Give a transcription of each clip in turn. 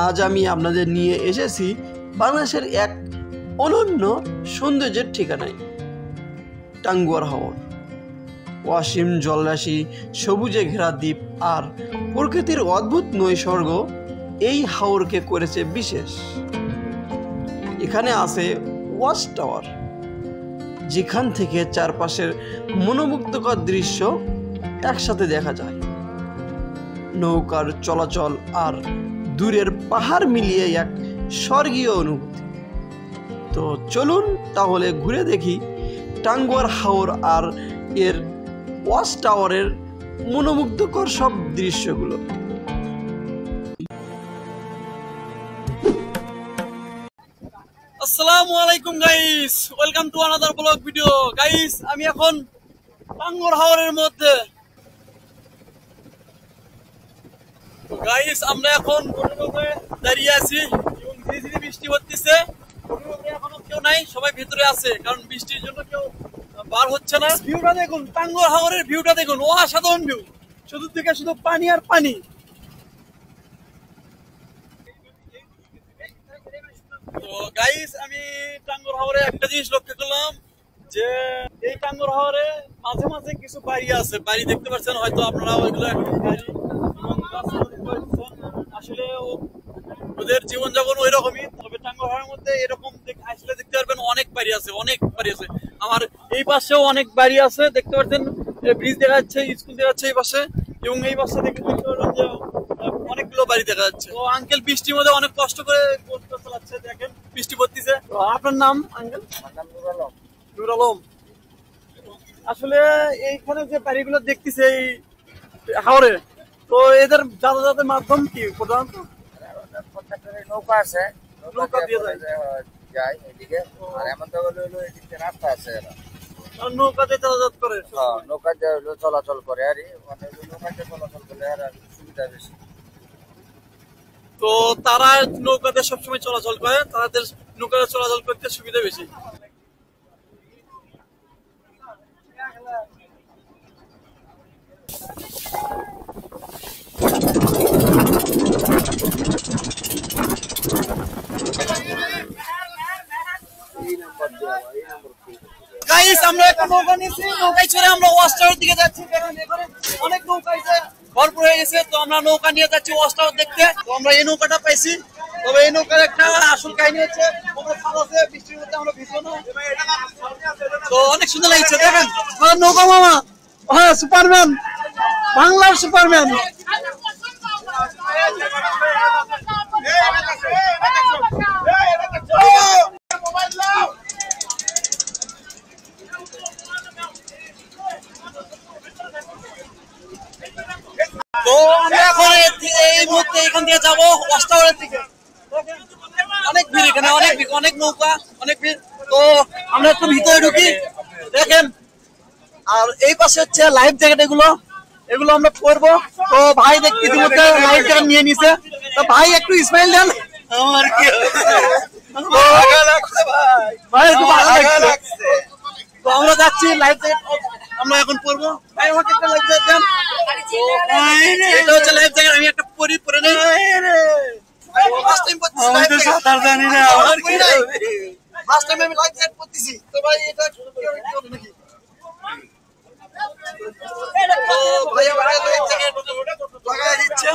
আজ আমি আপনাদের নিয়ে এসেছি বাংলাদেশের এক অনন্য সৌন্দর্যের ঠিকানায়, টাঙ্গুয়ার হাওর। অসীম জলরাশি, সবুজে ঘেরা দ্বীপ আর প্রকৃতির অদ্ভুত নৈসর্গ এই হাওরকে করেছে বিশেষ। এখানে আছে ওয়াচ টাওয়ার, যেখান থেকে চারপাশের মনোমুগ্ধকর দৃশ্য একসাথে দেখা যায়। নৌকার চলাচল আর দূরের পাহাড় মিলিয়ে এক স্বর্গীয় অনুভূতি। তো চলুন তাহলে ঘুরে দেখি টাঙ্গুয়ার হাওর আর এর ওয়াচ টাওয়ারের মনোমুগ্ধকর সব দৃশ্যগুলো। আসসালামু আলাইকুম guys, welcome to another blog video. Guys, আমি এখন টাঙ্গুয়ার হাওরের মধ্যে। গাইস, আমরা এখন দাঁড়িয়ে আছি এবং ধীরে ধীরে বৃষ্টি হচ্ছে। এখনো কেউ নাই, সবাই ভেতরে আছে, কারণ বৃষ্টির জন্য কেউ বার হচ্ছে না। ভিউটা দেখুন, টাঙ্গুয়ার হাওরের ভিউটা দেখুন, অসাধারণ ভিউ। চতুর্দিকে শুধু পানি আর পানি। তো গাইস, আমি টাঙ্গুয়ার হাওরে একটা জিনিস লক্ষ্য করলাম, যে এই টাঙ্গুয়ার হাওরে মাঝে মাঝে কিছু বাড়ি আছে। বাড়ি দেখতে পাচ্ছেন হয়তো আপনারা, ওইগুলো আসলে ওদের জীবনযাপন ওই রকমই। তবে টাঙ্গুয়ার হাওরের মধ্যে এরকম আসলে দেখতে পারবেন অনেক বাড়ি আছে, অনেক বাড়ি আছে। আমার এই পাশেও অনেক বাড়ি আছে, দেখতে পাচ্ছেন ব্রিজ দেখা যাচ্ছে, স্কুল দেখা যাচ্ছে এই পাশে, এবং এই পাশে দেখতে পারবেন যে অনেকগুলো বাড়ি দেখা যাচ্ছে। তো আঙ্কেল বৃষ্টির মধ্যে অনেক কষ্ট করে চালাচ্ছে, দেখেন বৃষ্টি পড়তেছে। আপনার নাম আঙ্কেল? নুর আলম। আসলে এইখানে যে বাড়িগুলো দেখতেছে এই হাওরে, তো এদের যাতায়াতের মাধ্যম কি? প্রধানত নৌকা আছে, নৌকা দিয়ে যায় এদিকে, আর এমন তো হলো এদিকে রাস্তা আছে, নৌকাতে যাতায়াত করে। নৌকাতে চলাচল করে, আর নৌকাতে চলাচল করলে আর সুবিধা বেশি। তো তারা নৌকাতে সবসময় চলাচল করে, তাদের নৌকাতে চলাচল করতে সুবিধা বেশি। গাইস, আমরা একটা নৌকা নিয়েছি, নৌকায় চড়ে আমরা ওয়াচ টাওয়ার দিকে যাচ্ছি। অনেক নৌকা ভরপুর হয়ে গেছে, তো আমরা নৌকা নিয়ে যাচ্ছি ওয়াচ টাওয়ার দেখতে। তো আমরা এই নৌকাটা পাইছি। তবে এই নৌকার একটা আসল কাহিনী হচ্ছে, বৃষ্টির মধ্যে আমরা ভিজবো না। তো অনেক সুন্দর লাগছে, দেখেন নৌকা মামা। হ্যাঁ, সুপারম্যান, বাংলার সুপারম্যান। তো আমরা এখন এই মুহূর্তে এখান দিয়ে যাবো ওয়াচ টাওয়ারের দিকে। অনেক ভিড় এখানে, অনেক নৌকা, অনেক ভিড়। তো আমরা একটু ভিতরে ঢুকি, দেখেন। আর এই পাশে হচ্ছে লাইফ জ্যাকেট, এগুলো আমরা পরবো। তো ভাই দেখতে ইতিমধ্যে লাইফ জ্যাকেট নিয়ে নিছে। তো ভাই একটু স্মাইল দেন। আমার কি ভাই, খুব ভালো লাগছে। তো আমরা যাচ্ছি, লাইফ জ্যাকেট আমরা এখন পরবো। ভাই আমাকে একটা লাইফ জ্যাকেট দেন। এটা হচ্ছে লাইফ জ্যাকেট, আমি একটা পরে নেই। ফার্স্ট টাইম পরতেছি, আমি তো সাঁতার জানি না। আমার কি ফার্স্ট টাইম আমি লাইফ জ্যাকেট পরতেছি। তো ভাই এটা কি হবে নাকি? ভাই আমার লাইফ জ্যাকেট লাগাই দিচ্ছে,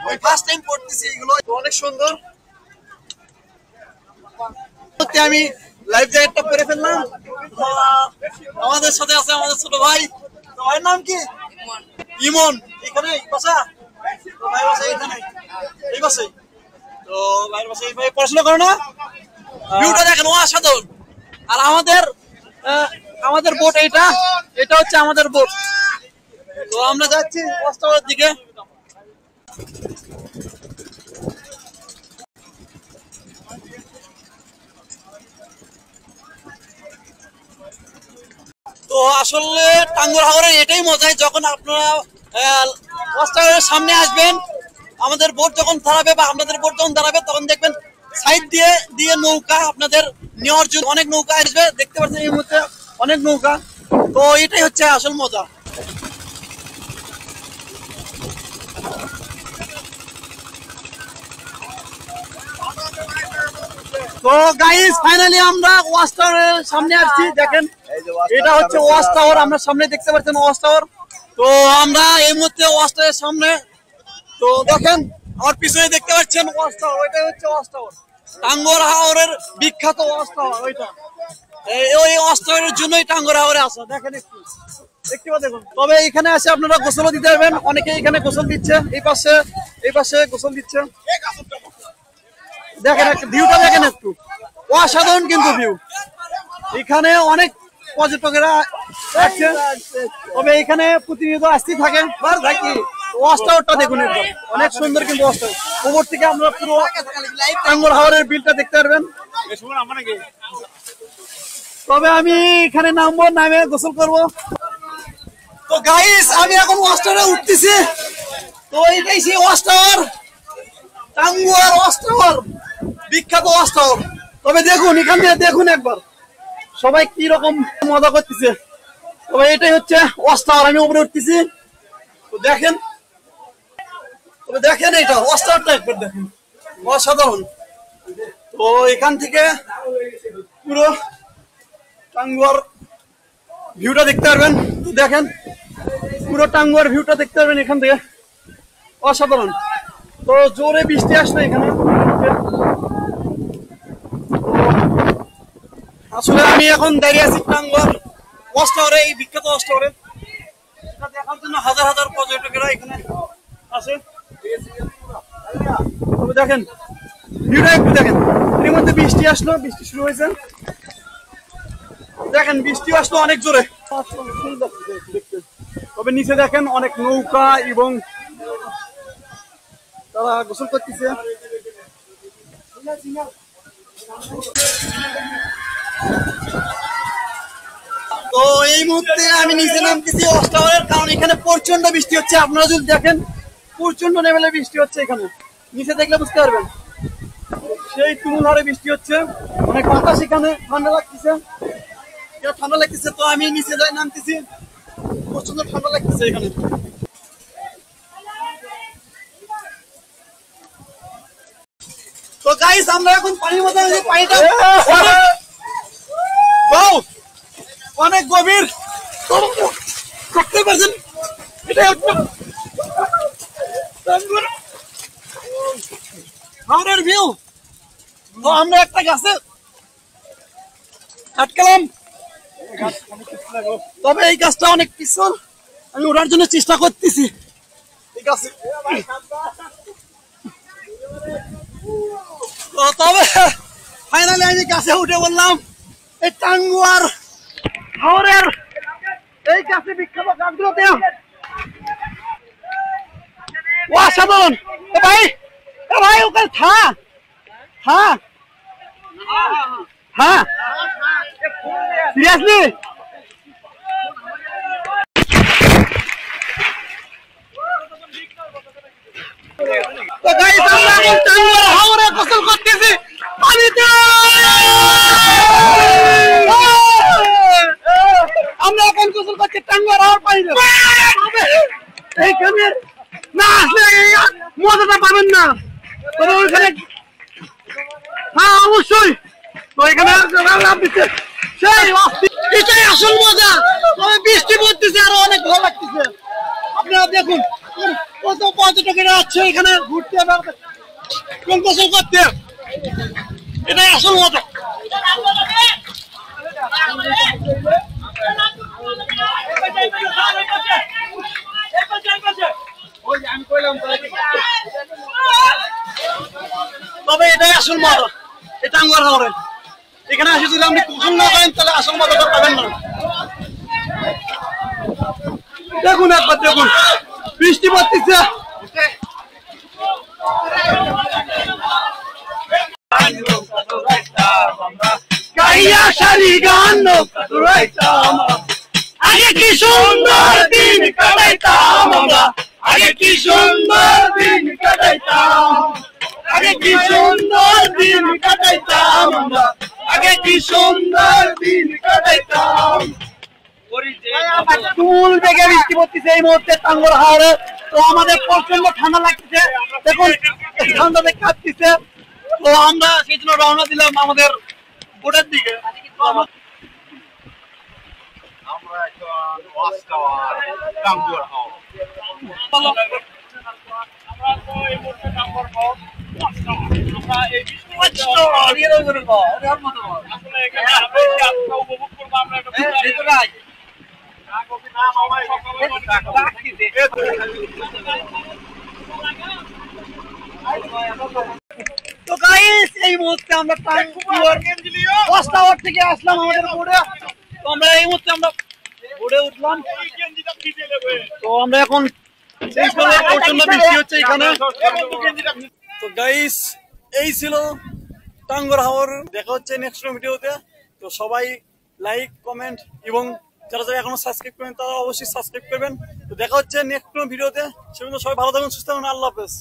ওই ফার্স্ট টাইম পরতেছি। এগুলো অনেক সুন্দর। আমি লাইফ জ্যাকেটটা পরে ফেললাম। আমাদের সাথে আছে আমাদের ছোট ভাই। ভাইয়ের নাম কি? ইমন। এখানে বাসা? ভাই বাসা এখানে, এই বাসায়। তো ভাইয়ের বাসায় ভাই পড়াশোনা করে না? ভিউটা দেখেন, অসাধারণ। আর আমাদের বোট, এটা হচ্ছে আমাদের বোট। তো আমরা যাচ্ছি ওয়াচ টাওয়ারের দিকে। তো আসলে টাঙ্গুয়ার হাওরে এটাই মজা, যখন আপনারা ওয়াচ টাওয়ারের সামনে আসবেন, আমাদের বোট যখন দাঁড়াবে বা আপনাদের বোট যখন দাঁড়াবে, তখন দেখবেন সাইড দিয়ে নৌকা আপনাদের নেওয়ার জন্য অনেক নৌকা আসবে। দেখতে পাচ্ছেন এই মুহূর্তে অনেক নৌকা। তো এটাই হচ্ছে আসল মজা। তো গাইস ফাইনালি আমরা ওয়াচ টাওয়ারের সামনে আসছি। দেখেন এটা হচ্ছে ওয়াচ টাওয়ার, আমরা সামনে দেখতে পাচ্ছেন ওয়াচ টাওয়ার। তো আমরা এই মুহূর্তে ওয়াচ টাওয়ারের সামনে। তো দেখেন আমার পিছনে দেখতে পাচ্ছেন ওয়াচ টাওয়ার, ওইটা হচ্ছে ওয়াচ টাওয়ার, টাঙ্গুয়ার হাওরের বিখ্যাত ওয়াচ টাওয়ার ওইটা। ওই ওয়াচ টাওয়ারের জন্যই টাঙ্গুয়ার হাওরে আসা। দেখেন একটু দেখতে দেখুন। তবে এখানে এসে আপনারা গোসলও দিতে পারবেন, অনেকে এখানে গোসল দিচ্ছে, এই পাশে গোসল দিচ্ছে। দেখেন একটু ভিউটা দেখেন, একটু অসাধারণ কিন্তু ভিউ। এখানে অনেক পর্যটকেরা আসছে, তবে এখানে প্রতিনিয়ত আসতেই থাকে। ওয়াচ টাওয়ারটা দেখুন একবার, অনেক সুন্দর কিন্তু ওয়াচ টাওয়ার। উপর থেকে আমরা পুরো টাঙ্গুয়ার হাওরের বিলটা দেখতে পারবেন। তবে আমি এখানে নামবো, নামে গোসল করবো। তো গাইস আমি এখন ওয়াচ টাওয়ারে উঠতেছি। তো এইটাই সেই watch tower, Tanguar watch tower, বিখ্যাত ওয়াচ টাওয়ার। তবে দেখুন এখান থেকে দেখুন একবার সবাই কি রকম মজা করতেছে। তবে এটাই হচ্ছে ওয়াচ টাওয়ার, আমি উপরে উঠতেছি। তো দেখেন, তবে দেখেন এটা ওয়াচ টাওয়ারটা একবার দেখেন, অসাধারণ। তো এখান থেকে পুরো টাঙ্গুয়ার ভিউটা দেখতে পারবেন। তো দেখেন পুরো টাঙ্গুয়ার ভিউটা দেখতে পারবেন এখান থেকে, অসাধারণ। তো জোরে বৃষ্টি আসলো এখানে। আসলে আমি এখন দাঁড়িয়ে আছি টাঙ্গুয়ার ওয়াচ টাওয়ারে, এই বিখ্যাত ওয়াচ টাওয়ারে। এটা দেখার জন্য হাজার হাজার পর্যটকেরা এখানে আসে। তবে দেখেন ভিউটা একটু দেখেন, এর মধ্যে বৃষ্টি আসলো, বৃষ্টি শুরু হয়েছে। দেখেন বৃষ্টি আসলো অনেক জোরে। তবে নিচে দেখেন অনেক নৌকা এবং তারা গোসল করতেছে। তো এই মুহূর্তে আমি নিচে নামতেছি ওয়াচ টাওয়ারের, কারণ এখানে প্রচন্ড বৃষ্টি হচ্ছে। আপনারা যদি দেখেন প্রচন্ড লেভেলে বৃষ্টি হচ্ছে এখানে, নিচে দেখলে বুঝতে পারবেন। সেই তুমুল হারে বৃষ্টি হচ্ছে, অনেক বাতাস, এখানে ঠান্ডা লাগতেছে, ঠান্ডা লাগতেছে। তো আমি নিচে যাই, নামতেছি, প্রচন্ড ঠান্ডা লাগতেছে এখানে। তো গাইস আমরা এখন পানির মধ্যে, পানিটা অনেক গভীর, দেখতে পাচ্ছেন। এটা হাওরের ভিউ। তো আমরা একটা গাছে আটকালাম, তবে এই গাছটা অনেক পিছল, আমি ওঠার জন্য চেষ্টা করতেছি। ঠিক আছে, তবে ফাইনালি আমি গাছে উঠে বললাম। এই টাঙ্গুয়ার হাওরের এই গাছে বিখ্যাত গাছগুলোতে অসাধারণ। ভাই ভাই ওখানে হ্যাঁ সিরিয়াসলি। তো গাইস আমরা এখন টাঙ্গুয়ার হাওরে গোসল করতেছি পানিতে। আমরা এখন গোসল করছি টাঙ্গুয়ার হাওর পানিতে। এইখানে না আসলে মজাটা পাবেন না, তবে ওইখানে হ্যাঁ অবশ্যই। তো এখানে সেই এটাই আসল মজা। তবে বৃষ্টি পড়তেছে, আরো অনেক ভালো লাগতেছে। আপনারা দেখুন কত পর্যটকেরা আছে এখানে ঘুরতে, গোসল করতে, এটাই আসল মজা। তবে এটাই আসল মজা, এটা টাঙ্গুয়ার হাওরে। এখানে আসে যদি আপনি গোসল না করেন তাহলে আসল মজাটা পাবেন না। দেখুন একবার দেখুন, বৃষ্টি পড়তেছে। আগে কি সুন্দর দিন কাটাইতাম আমরা, আগে কি সুন্দর দিন কাটাইতাম, আগে কি সুন্দর দিন কাটাইতাম আমরা, আগে কি সুন্দর দিন কাটাইতাম। তুল বেগে বৃষ্টি পড়তেছে এই মুহূর্তে টাঙ্গুয়ার হাওরে। তো আমাদের প্রচন্ড ঠান্ডা লাগতেছে, দেখুন ঠান্ডাতে কাঁপতেছে। তো আমরা সেই জন্য রওনা দিলাম আমাদের বোটের দিকে। আমরা এখন ওয়াচ টাওয়ার টাঙ্গুয়ার হাওর। আমরা তো এই মুহূর্তে টাঙ্গুয়ার হাওর ওয়াচ টাওয়ার। আমরা এই আসলে এখানে আমরা এই যাত্রা উপভোগ করবো। আমরা একটা তো গাইস এই মুহূর্তে আমরা টাঙ্গুয়ার ওয়াচ টাওয়ার থেকে আসলাম আমাদের বোটে। তো আমরা এই মুহূর্তে আমরা বোটে উঠলাম। তো আমরা এখন সেই সময় প্রচন্ড বৃষ্টি হচ্ছে এখানে। তো গাইস এই ছিল টাঙ্গুয়ার হাওর। দেখা হচ্ছে নেক্সট ভিডিওতে। তো সবাই লাইক কমেন্ট এবং যারা যারা এখনো সাবস্ক্রাইব করেন তারা অবশ্যই সাবস্ক্রাইব করবেন। তো দেখা হচ্ছে নেক্সট ভিডিওতে। সে পর্যন্ত সবাই ভালো থাকুন, সুস্থ থাকুন। আল্লাহ হাফেজ।